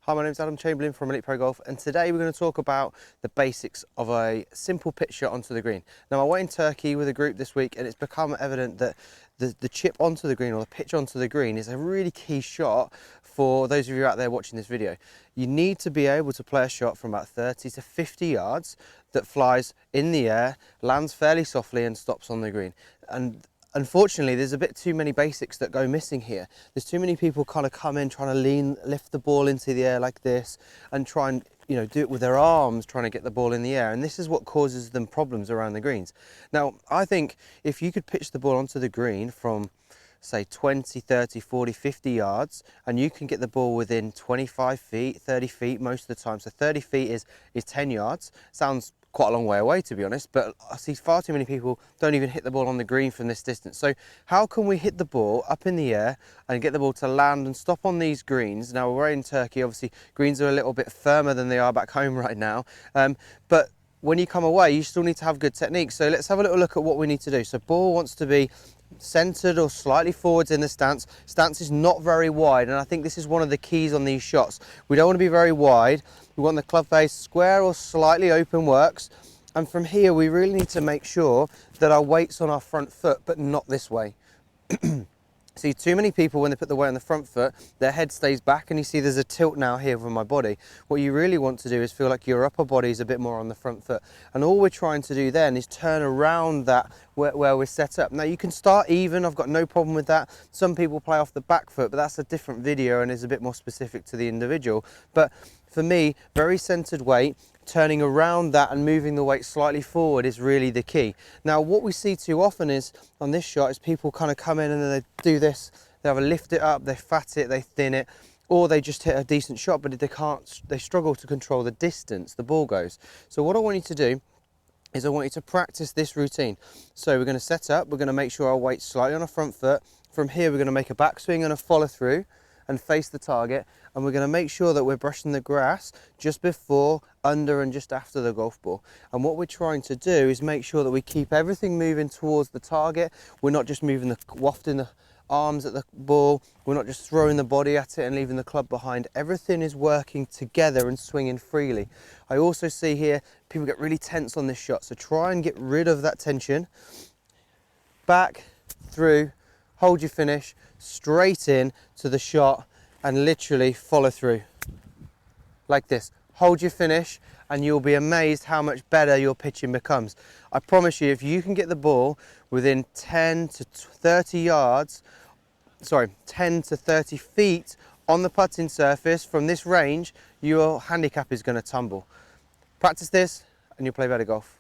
Hi, my name is Adam Chamberlain from Elite Pro Golf, and today we're going to talk about the basics of a simple pitch shot onto the green. Now, I went in Turkey with a group this week, and it's become evident that the chip onto the green, or the pitch onto the green, is a really key shot for those of you out there watching this video. You need to be able to play a shot from about 30 to 50 yards that flies in the air, lands fairly softly, and stops on the green. And unfortunately, there's a bit too many basics that go missing here. There's too many people kind of come in trying to lift the ball into the air like this and try and, do it with their arms, trying to get the ball in the air. And this is what causes them problems around the greens. Now, I think if you could pitch the ball onto the green from, say, 20, 30, 40, 50 yards, and you can get the ball within 25 feet, 30 feet most of the time. So 30 feet is 10 yards. Sounds quite a long way away, to be honest, but I see far too many people don't even hit the ball on the green from this distance. So how can we hit the ball up in the air and get the ball to land and stop on these greens? Now, we're in Turkey, obviously greens are a little bit firmer than they are back home right now, but when you come away, you still need to have good technique. So let's have a little look at what we need to do. So ball wants to be centered or slightly forwards in the stance. Stance is not very wide, and I think this is one of the keys on these shots. We don't want to be very wide. We want the club face square or slightly open works. And from here, we really need to make sure that our weight's on our front foot, but not this way. See, too many people, when they put the weight on the front foot, their head stays back, and you see there's a tilt now here with my body. What you really want to do is feel like your upper body is a bit more on the front foot. And all we're trying to do then is turn around that where we're set up. Now, you can start even, I've got no problem with that. Some people play off the back foot, but that's a different video and is a bit more specific to the individual. But for me, very centered weight, turning around that and moving the weight slightly forward is really the key. Now, what we see too often is on this shot is people kind of come in and then they do this. They either lift it up, they fat it, they thin it, or they just hit a decent shot, but they struggle to control the distance the ball goes. So what I want you to do is I want you to practice this routine. So we're going to set up, we're going to make sure our weight's slightly on our front foot. From here, we're going to make a backswing and a follow through and face the target, and we're going to make sure that we're brushing the grass just before, under and just after the golf ball. And what we're trying to do is make sure that we keep everything moving towards the target. We're not just wafting the arms at the ball, we're not just throwing the body at it and leaving the club behind. Everything is working together and swinging freely. I also see here people get really tense on this shot, so try and get rid of that tension. Back, through, hold your finish, straight in to the shot and literally follow through like this. Hold your finish and you'll be amazed how much better your pitching becomes. I promise you, if you can get the ball within 10 to 30 yards, sorry, 10 to 30 feet on the putting surface from this range, your handicap is going to tumble. Practice this and you'll play better golf.